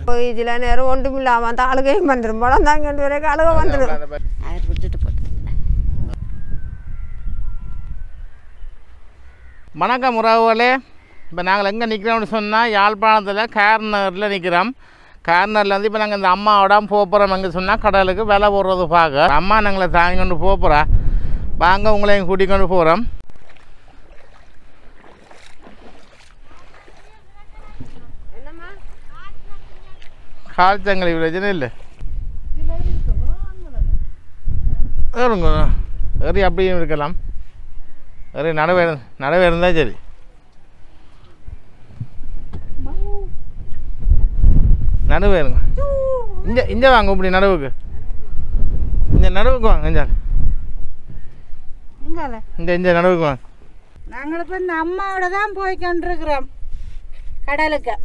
போய் சில நேரம் ஒன்றும் இல்லாமல் அந்த அழுகையும் வந்துடும். பழம் தாங்க வரைக்கும் அழுக வந்துடும். அவர் விட்டுட்டு போட்டு. வணக்கம் உறவுகளே. இப்போ நாங்கள் எங்கே நிற்கிறோம்னு சொன்னால் யாழ்ப்பாணத்தில் கார்னரில் நிற்கிறோம். கார்னரில் வந்து இப்போ நாங்கள் இந்த அம்மாவோட போகிறோம். எங்கே சொன்னால் கடலுக்கு விலை போடுறது பார்க்க அம்மா நாங்களை தாங்கி கொண்டு போகிறா. வாங்க உங்களையும் கூட்டிக் கொண்டு போகிறோம். கால்ச்சங்கலி பிரச்சனை இல்லை ஏறுங்க ஏறி அப்படியும் இருக்கலாம். ஏறி நடவே இருந்தால் சரி. நடுவு இருங்க. இங்கே வாங்க இப்படி நடுவுக்கு. இந்த நடுவுக்கு வாங்க. இந்த நடுவுக்கு வாங்க. நாங்கள் இப்போ இந்த அம்மாவோட தான் போய் கொண்டிருக்கிறோம் கடலுக்கு.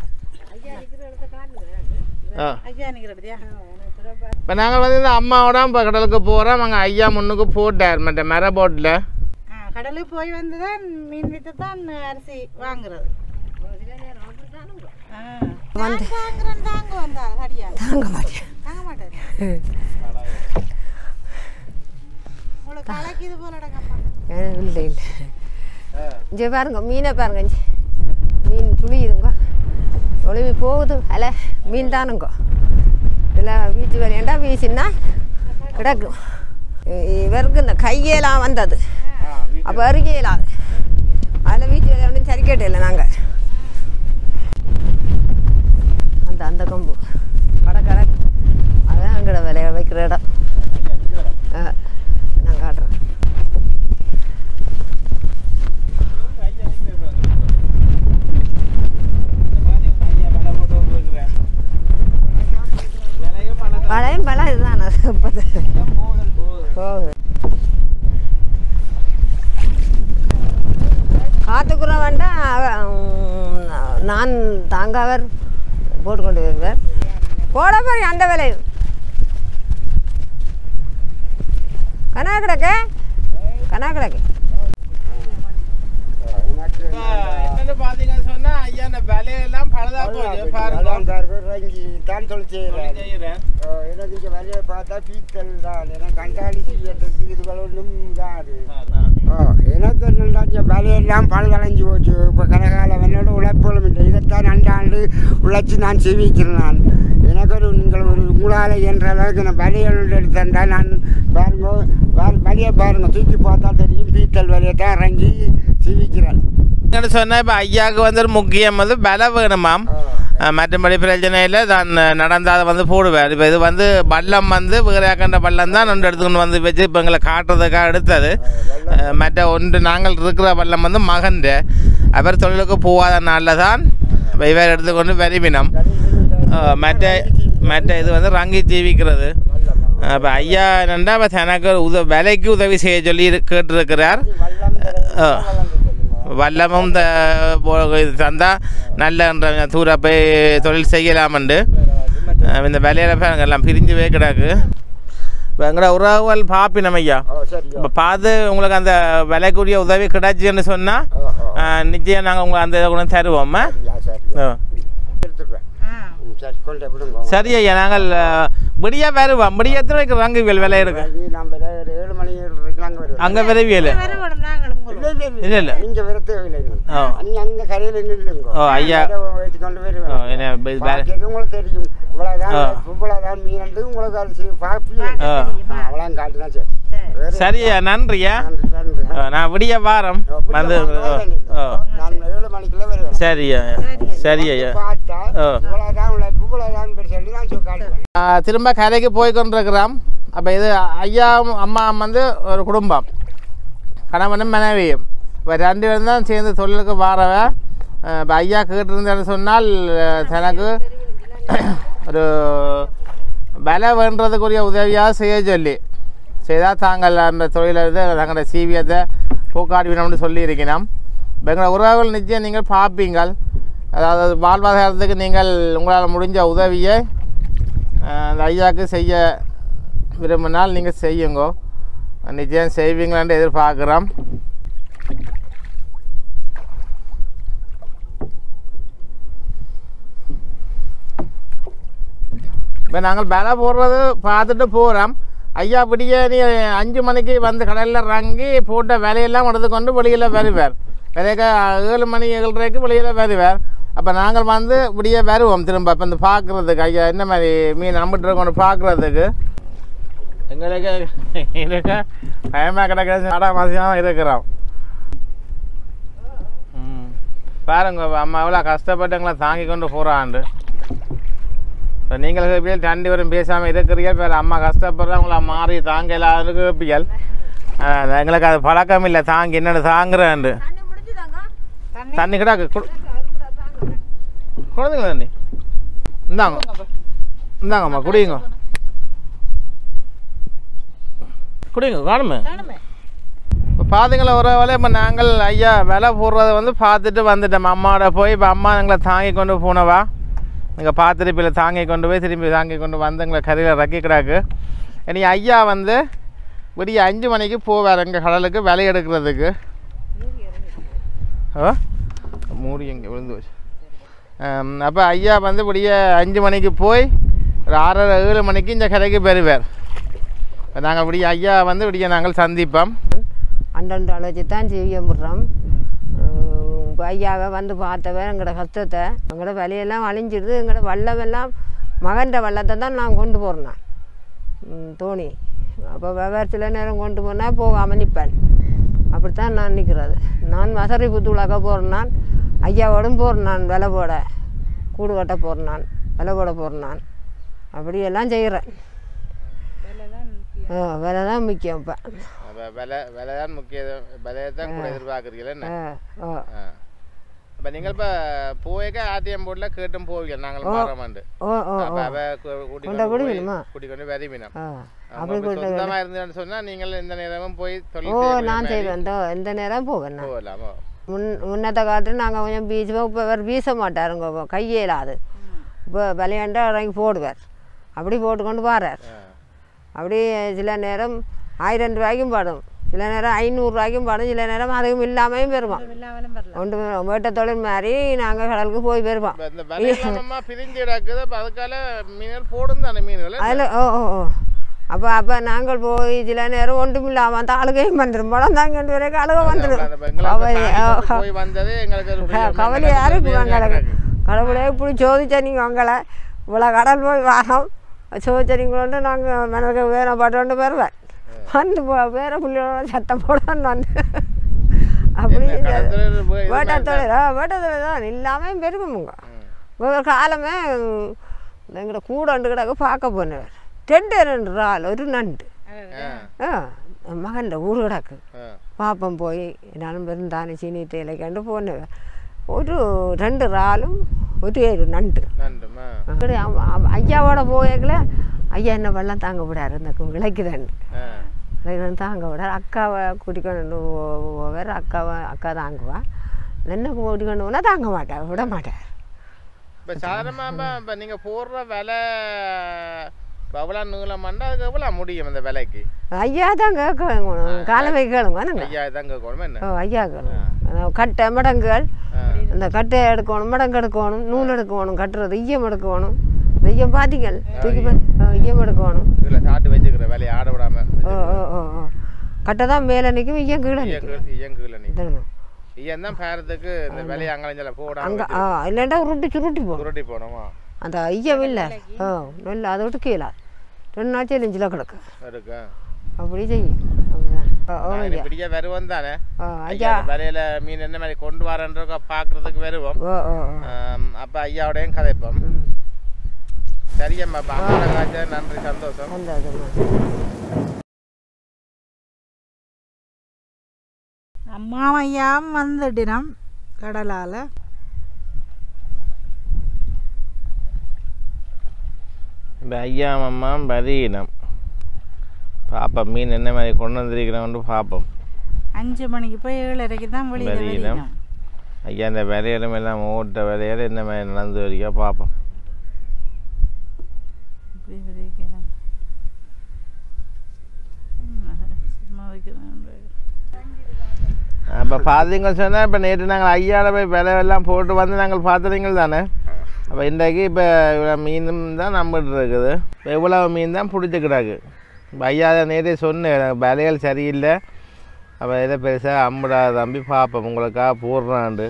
இப்போ நாங்கள் வந்து இந்த அம்மாவோட இப்போ கடலுக்கு போகிறோம். அங்கே ஐயா முன்னுக்கு போட்டார் மற்ற மர போட்டில். கடலுக்கு போய் வந்து தான் மீன் விட்டு தான் அரிசி வாங்குறது. இல்லை இல்லை இங்கே பாருங்க மீனை பாருங்க. மீன் துளியுதுங்க ஒளிவி போகுது. அல்ல மீன் தானுங்க. இதில் வீச்சு விளையாண்டா வீசின்னா கிடக்கும். இவருக்கு இந்த கையெல்லாம் வந்தது. அப்போ அருகையிலாது அதில் வீச்சு விளையாண்டு சரி கேட்டில்லை. நாங்கள் அந்த கொம்பு கடை அதான் அங்கட விளைய வைக்கிற இடம். நான் காட்டுறேன். பழையும் பழம் இதுதான் காத்துக்குற வேண்டாம். நான் தாங்க அவர் போட்டு கொண்டு வருவார். போட போய் அந்த விலையும் கனா கிடக்கு என்னன்னு பார்த்தீங்கன்னு சொன்னால் ஐயா இந்த விலையெல்லாம் பழுதா போகுது. தான் செய்கிறேன். எனக்கு இங்கே விலையை பார்த்தா பீத்தல் தான். எனக்கு கண்டாளி செய்யறதுக்கு இதுகள் ஒன்றும் இதாது. எனக்கு என்னடா இங்கே விலையெல்லாம் பழுதடைஞ்சு போச்சு. இப்போ கனகால என்னோட உழைப்புகளும் இல்லை. இதைத்தான் அண்டாண்டு உழைச்சி நான் செய்விக்கிறேன். நான் எனக்கு உங்களால் என்ற அளவுக்கு நான் விலையோடு எடுத்தேன்டா. நான் பாருங்க விலையை பாருங்க தூக்கி பார்த்தா தெரியும். பீத்தல் விலையை தான் இறங்கி செய்விக்கிறேன். சொன்னால் இப்போ ஐயாவுக்கு வந்து முக்கியம் வந்து விலை வேணுமாம். மற்றபடி பிரச்சனை இல்லை. தான் நடந்தால் வந்து போடுவார். இப்போ இது வந்து பள்ளம் வந்து வேறையாக்கின்ற பள்ளம் தான் ரெண்டு எடுத்துக்கொண்டு வந்து வச்சு இப்போ எங்களை காட்டுறதுக்காக எடுத்தது. மற்ற ஒன்று நாங்கள் இருக்கிற பள்ளம் வந்து மகன்டு அவர் தொழிலுக்கு போகாத நாளில் தான் இவர் எடுத்துக்கொண்டு விரும்பினோம். மற்ற இது வந்து ரங்கி தீவிக்கிறது. இப்போ ஐயா என்னென்னா இப்போ தனக்கு விலைக்கு உதவி செய்ய சொல்லி கேட்டிருக்கிறார். வல்லமும் தந்தால் நல்ல தூர போய் தொழில் செய்யலாமண்டு இந்த விலையில எல்லாம் பிரிஞ்சுவே கிடக்கு. இப்போ எங்களோட உறவுகள் பார்ப்பினம் ஐயா. இப்போ பார்த்து உங்களுக்கு அந்த விலைக்குரிய உதவி கிடைச்சின்னு சொன்னால் நிச்சயம் நாங்கள் உங்களுக்கு அந்த இதை கூட தருவோம். சரி ஐயா. நாங்கள் விடியா வருவோம். விடிய எத்தனை வைக்கிற ரங்குவியல் விலை இருக்கு? 7 மணி அங்கே விரைவியல் இல்லை இல்லை. ஓ ஐயா சரியா. நன்றியா. நான் விடிய வாரம் வந்து சரியா சரியா. திரும்ப கரைக்கு போய் கொண்டிருக்கிறோம். அப்போ இது ஐயாவும் அம்மா வந்து ஒரு குடும்பம், கணவனும் மனைவியும். இப்போ 2 பேரும் தான் சேர்ந்து தொழிலுக்கு வாரவ. இப்போ ஐயா கேட்டிருந்தேன்னு சொன்னால் தனக்கு ஒரு விலை வேண்டதுக்குரிய உதவியாக செய்ய சொல்லி செய்தால் தாங்கள் அந்த தொழிலை தங்களோட சீவியத்தை போக்காடுவினோம்னு சொல்லியிருக்கணும். இப்போ எங்களோட உறவுகள் நிச்சயம் நீங்கள் பார்ப்பீங்கள். அதாவது வாழ்வாதாரத்துக்கு நீங்கள் உங்களால் முடிஞ்ச உதவியை அந்த ஐயாவுக்கு செய்ய விரும்பினால் நீங்கள் செய்யுங்க. நிச்சயம் செய்வீங்களான்னு எதிர்பார்க்குறோம். இப்போ நாங்கள் வேலை போடுறது பார்த்துட்டு போகிறோம். ஐயா விடிய நீ 5 மணிக்கு வந்து கடலில் இறங்கி போட்ட வேலையெல்லாம் எடுத்துக்கொண்டு வெளியில் வருவார். விலைக்க 7 மணி 7:30க்கு வெளியில் வருவார். அப்போ நாங்கள் வந்து விடிய வருவோம் திரும்ப இப்போ இந்த பார்க்குறதுக்கு ஐயா என்ன மாதிரி மீன் நம்பிட்டு கொண்டு பார்க்குறதுக்கு. எங்களுக்கு இருக்க பயமாக கிடக்கிறது ஆடா மாசியாக இருக்கிறோம். பாருங்க அம்மா எவ்வளோ கஷ்டப்பட்டு எங்களை தாங்கி கொண்டு போகிறாண்டு. இப்போ நீங்கள் கேப்பியல் 2 பேரும் பேசாமல் இருக்கிறீர்கள். வேறு அம்மா கஷ்டப்படுற உங்களை மாறி தாங்க இல்லாத கேப்பியல். எங்களுக்கு அது பழக்கம் இல்லை தாங்கி என்னென்னு தாங்குறாண்டு. தண்ணி கிடாக்கு குழந்தைங்களா தண்ணி இந்தாங்க இந்தாங்கம்மா குடிங்க குடிங்க காணுமே. இப்போ பார்த்தீங்களா ஒரு வேலை இப்போ நாங்கள் ஐயா விலை போடுறத வந்து பார்த்துட்டு வந்துட்டோம் அம்மாவோட போய். இப்போ அம்மா எங்களை தாங்கி கொண்டு போனவா இங்கே பார்த்துட்டு இப்போ தாங்கி கொண்டு போய் திரும்பி தாங்கி கொண்டு வந்து எங்களை கரையில் ரக்கிக்கிறாக்கு. இனி ஐயா வந்து விடிய 5 மணிக்கு போவார் எங்கள் கடலுக்கு விலை எடுக்கிறதுக்கு. மூடி எங்கே விழுந்து வச்சு. அப்போ ஐயா வந்து விடிய 5 மணிக்கு போய் ஒரு 6:30 7 மணிக்கு இந்த கரைக்கு பெறுவார். இப்போ நாங்கள் விடிய ஐயா வந்து விடிய நாங்கள் சந்திப்போம். அண்டை வச்சு தான் செய்ய முடுறோம். இப்போ ஐயாவை வந்து பார்த்தவன் எங்களோட கஷ்டத்தை எங்களோட வலையெல்லாம் அழிஞ்சிடுது. எங்களோட வள்ளமெல்லாம் மகன்ற வள்ளத்தை தான் நான் கொண்டு போகிறேன் தோணி. அப்போ வெவ்வேறு சில நேரம் கொண்டு போனால் போகாமல் நிற்பேன். அப்படித்தான் நான் நிற்கிறது. நான் மசரி புத்துளாக்க போகிறேன். நான் ஐயாவோடும் போகிறேன். நான் விலை போட கூடு கட்ட போகிறேன். நான் விலை போட போகிறேன். நான் அப்படியெல்லாம் செய்கிறேன். விலை தான் முக்கியம். இப்போ விலை தான் முக்கியம். விலையை தான் கூட எதிர்பார்க்குறீங்களே. இப்போ நீங்கள் இப்போ போய்க்க ATM போர்டில் கேட்டும் போவீங்க நாங்கள் மாறமாண்டு கூட்டி கொண்டு வரிமினம். சொந்தமாக இருந்தேன்னு சொன்னால் நீங்கள் எந்த நேரமும் போய் நான் செய்வேன். எந்த நேரம் போவேன். போகலாமா முன்னத்த காலத்தில் நாங்கள் கொஞ்சம் பீச்சுவோம். இப்போ வேறு வீச மாட்டாருங்க கையேலாது. இப்போ விளையாண்டா இறங்கி போடுவார். அப்படி போட்டுக்கொண்டு பாரார். அப்படி சில நேரம் 1000 ரூபாய்க்கும் பாடும், சில நேரம் 500 ரூபாய்க்கும் பாடும், சில நேரம் அதுவும் இல்லாமையும் பெறுவோம். ஒன்று வேட்டை தொழில் மாதிரி நாங்கள் கடலுக்கு போய் பெறுவோம். அதில் அப்போ நாங்கள் போய் சில நேரம் ஒன்றும் இல்லாமல் அந்த அழுகையும் வந்துடும். படம் தான் 2 வரைக்கும் அழுக வந்துடும். கவலையாக இருக்கும் எங்களுக்கு. கடவுளே இப்படி சோதிச்சா நீங்கள் உங்களை இவ்வளோ கடல் போய் வாரம் சோதிச்சரிங்களோண்டு நாங்கள் எனக்கு வேற பாட்டோண்டு பெறுவேன். வந்து வேற பிள்ளையோட சத்தம் போடணும் வந்து அப்படி வேட்டத்தொழில் தான் இல்லாமல் பெருகுமுங்க. ஒரு காலமே எங்கள்கிட்ட கூட 2 கிடக்கு பார்க்க போனவர் 2 இறால் ஒரு நண்டு மகன் ஊர் கிடக்கு பாப்பம் போய் நானும் பெருந்தானே சீனி தேலைக்காண்டு போனவர். ஒரு 2 இறாலும் ஒரு 7 நண்டு. ஐயாவோட போயக்கில் ஐயா என்ன வெள்ளம் தாங்க விடாரு. இந்த விளைக்குதண்டு தாங்க விடாரு. அக்காவை கூட்டிக்கொண்டு போவார். அக்கா தாங்குவா. என்ன கூட்டிக்கொண்டு போனால் தாங்க மாட்டார், விட மாட்டார். இப்போ சாதாரணமாக இப்போ நீங்கள் போடுற விலை எவ்வளோ நீளமாண்டா அதுக்கு எவ்வளோ முடியும் அந்த விலைக்கு? ஐயா தான் கேட்கணும். காலமை கேளுங்க. ஐயா தான் கேட்கணும். என்ன ஐயா கேளுங்க. கட்டை மடங்குகள் அந்த கட்டை எடுக்கணும், மடங்கு எடுக்கணும், நூல் எடுக்கணும், கட்டுறது ஈயம் எடுக்கணும். ஈயம் பார்த்தீங்கள் தூக்கி ஈயம் எடுக்கணும். சாட்டு வச்சுக்கிற வேலையை ஆட விடாம கட்டை தான் மேலே நிற்கும், ஈயம் கீழே நிற்கும். ஈயம் தான் பேரத்துக்கு இந்த வேலையை அங்கே போட அங்கே இல்லைண்டா சுருட்டி போனோமா அந்த ஐயம் இல்லை. நல்ல அதை விட்டு கீழே 2 நாள் நெஞ்சில் கிடக்கு அப்படி செய்யும். வருவோம் தானே ஐயா வேலையில மீன் என்ன மாதிரி கொண்டு வரன்ற பாக்குறதுக்கு வருவோம். அப்ப ஐயாவோடையும் கதைப்போம். சரியம்மா காய்ச்ச நன்றி, சந்தோஷம். அம்மாவையாம் வந்துடினம் கடலால இப்போ ஐயா அம்மா பதியினம் பார்ப்போம் மீன் என்ன மாதிரி கொண்டு வந்திருக்கிறோம்னு பார்ப்போம். 5 மணிக்கு போய் 7:30 தான் வெளியிடம். ஐயா இந்த விலையிலும் எல்லாம் ஓட்ட விலையில என்ன மாதிரி நடந்து வரைக்கும் பார்ப்போம். அப்போ பார்த்தீங்க சொன்னால் இப்போ நேற்று நாங்கள் ஐயாவில் போய் விலையெல்லாம் போட்டு வந்து நாங்கள் பார்த்துறீங்கள் தானே. அப்போ இன்றைக்கு இப்போ இவ்வளோ மீனும் தான் நம்பிட்டு இருக்குது. இப்போ இவ்வளோ மீன் தான் பிடிச்சிக்கிறாங்க. இப்போ ஐயா நேரே சொன்னேன் விலைகள் சரியில்லை, அப்போ இதை பெருசாக அம்புடாத தம்பி பார்ப்போம் உங்களுக்காக போடுறாண்டு.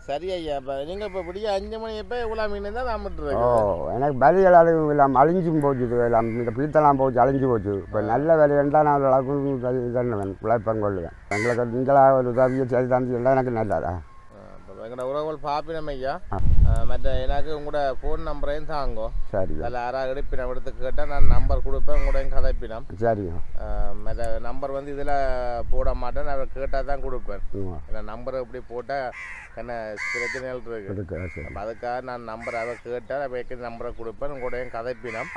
சரி ஐயா, இப்போ நீங்கள் இப்போ பிடிக்க 5 மணி எப்போ இவ்வளோ மீன் தான் நம்பிட்டுருக்கு. எனக்கு விலைகள் எல்லாம் அழிஞ்சும் போச்சு, எல்லாம் இந்த பீத்தெல்லாம் போச்சு அழிஞ்சு போச்சு. இப்போ நல்ல விலையெல்லாம் நான் அளவுக்கு தண்ணுவேன், பிழைப்பம் கொள்ளுவேன். எங்களுக்கு நீங்களாக ஒரு உதவியை செய்து தந்தீங்கன்னா எனக்கு நல்லதா. எங்களோட உறவுகள் பார்ப்பினம் ஐயா. மற்ற எனக்கு உங்களோட ஃபோன் நம்பரையும் தாங்கோ. சரி, அதில் யாராவது எடுப்பினம் எடுத்து கேட்டால் நான் நம்பர் கொடுப்பேன், உங்களோடையும் கதைப்பினம். சரிங்க. மற்ற நம்பர் வந்து இதில் போட மாட்டேன், நான் கேட்டால் தான் கொடுப்பேன். ஏன்னா நம்பரை இப்படி போட்டால் என்ன பிரச்சனைகள் இருக்கு. அதுக்காக நான் நம்பர் அதை கேட்டால் வைக்கிற நம்பரை கொடுப்பேன், உங்களோடையும் கதைப்பினம்.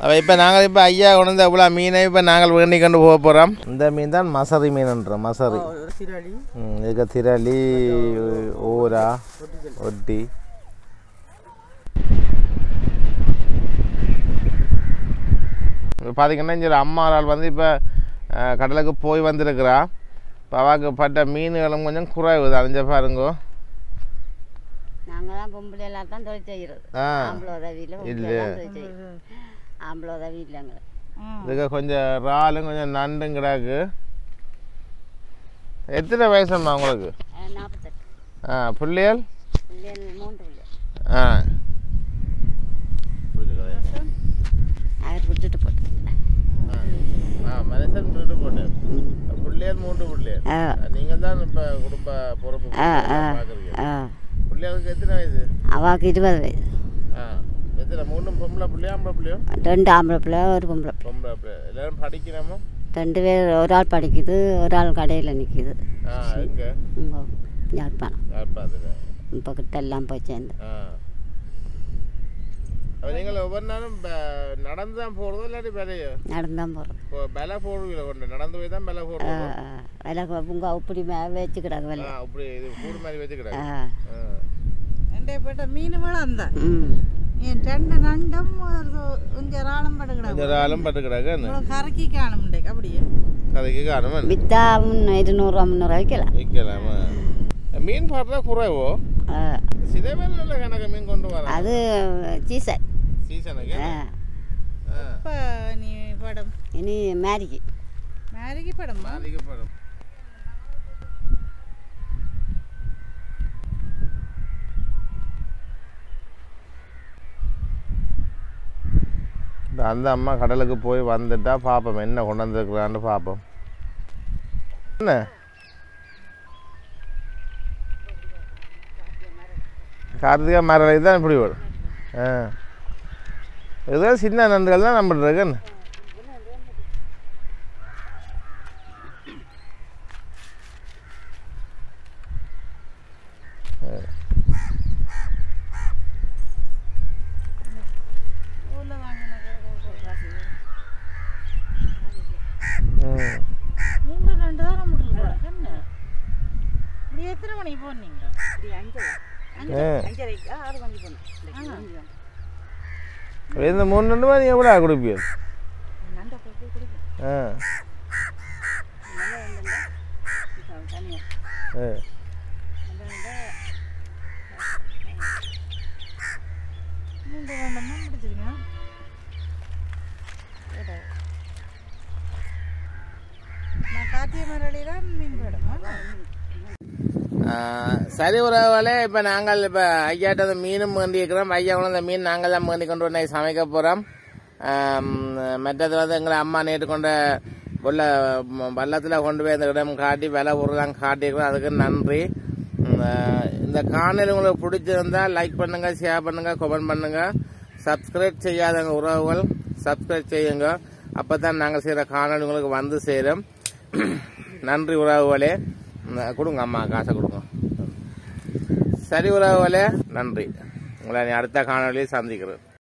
அப்போ இப்போ நாங்கள் இப்போ ஐயா கொண்டு வந்து எவ்வளோ மீனை இப்போ நாங்கள் வேண்டி கொண்டு போக போகிறோம். இந்த மீன் தான் மசரி மீன்ன்றோம். மசரி இதுக்கு திரளி, ஊரா, ஒட்டி. இப்போ பார்த்தீங்கன்னா இங்கே அம்மாவால் வந்து இப்போ கடலுக்கு போய் வந்திருக்கிறா. இப்போ அவாக்கு பட்ட மீன்களும் கொஞ்சம் குறைவு தான். அஞ்ச பாருங்கோ. நாங்கள் தான் பொம்பளை எல்லாம் தான் தொழில் செய்கிறது. ஆம்பளை உதவியில் ஆம்பளை உதவி இல்லைங்க. இதுக்கு கொஞ்சம் இறாலும் கொஞ்சம் நண்டும் கிடாக்கு. எத்தனை வயசுமா உங்களுக்கு? 48. பிள்ளைகள்? பிள்ளைகள் 3 பிள்ளைகள். அவர் விட்டுட்டு போட்டு மனுஷன் விட்டுட்டு போட்டார். பிள்ளைகள் 3 பிள்ளைகள். நீங்கள் தான் இப்போ குடும்ப பொறுப்பு பார்க்குறீங்க. பிள்ளைகளுக்கு எத்தனை வயசு? அவாக்கு 20 வயசு. எத்தனை? 3 பொம்பளை பிள்ளையா ஆம்பளை பிள்ளையோ? 2 ஆம்பளை பிள்ளை, ஒரு பொம்பளை. பொம்பளை பிள்ளை. எல்லாரும் படிக்கணுமோ? 2 பேர், ஒரு ஆள் படிக்குது, ஒரு ஆள் கடையில் நிற்கிது. எங்கே? யாழ்ப்பாணம். யாழ்ப்பாணத்தில் இப்போ கிட்ட எல்லாம் போய் சேர்ந்து. நீங்கள் ஒவ்வொரு நாளும் நடந்து தான் போகிறதோ இல்லாட்டி விலையோ? நடந்து தான் போகிறோம். இப்போ விலை போடுவீங்களா? கொண்டு நடந்து போய் தான் விலை போடுறோம். விலை உங்க இப்படி வச்சுக்கிடாங்க விலை. அப்படி இது கூடு மாதிரி வச்சுக்கிடாங்க. എൻ്റെ പേട്ട മീൻ വേളന്താ രണ്ട് രണ്ടും ഒഞ്ചരാളും പട്ടുകിടാക്ക് കറക്കി കാണുമുണ്ടേ அப்படியே കറിക്ക് കാണും. വിത്താ 200-300 വിൽക്കലാം. മീൻ പറഞ്ഞ കുറവോ? സിതേമേലുള്ള കണക്ക് മീൻ കൊണ്ടുപോകാം. അത് സീസൺ. സീസണൊക്കെ ഇപ്പൊ നീ പടം ഇനി മാരിക്ക് പടം அந்த அம்மா கடலுக்கு போய் வந்துட்டா பார்ப்போம் என்ன கொண்டு வந்துருக்குறான்னு பார்ப்போம். என்ன கார்த்திகா மரலை தான் இப்படி வரும். இதுதான் சின்ன நண்டுகள் தான் நம்ம இருக்குன்னு. எத்தனை மணிக்கு போனீங்க? 6 மணிக்கு போனோம். இந்த 3 மணி எவ்வளோ கொடுப்பீங்க? சரி உறவுகளே, இப்போ நாங்கள் இப்போ ஐயாட்ட மீனும் வேண்டியிருக்கிறோம். ஐயா கொண்டு அந்த மீன் நாங்கள் தான் வேண்டி கொண்டு வந்து சமைக்க போகிறோம். மற்றது வந்து எங்களை அம்மா நேற்று கொண்ட வள்ளத்தில் கொண்டு போய் அந்த இடம் காட்டி விலை பொருளாங்க காட்டியிருக்கிறோம். அதுக்கு நன்றி. இந்த காணொலி உங்களுக்கு பிடிச்சிருந்தால் லைக் பண்ணுங்கள், ஷேர் பண்ணுங்கள், கமெண்ட் பண்ணுங்கள். சப்ஸ்கிரைப் செய்யாதவங்க உறவுகள் சப்ஸ்கிரைப் செய்யுங்க. அப்போ தான் நாங்கள் செய்கிற காணொலி உங்களுக்கு வந்து சேரும். நன்றி உறவுகளே. கொடுங்க அம்மா காசை கொடுங்க. சரி உறவுகளே, நன்றி. உங்களை அடுத்த காணொலியை சந்திக்கிறேன்.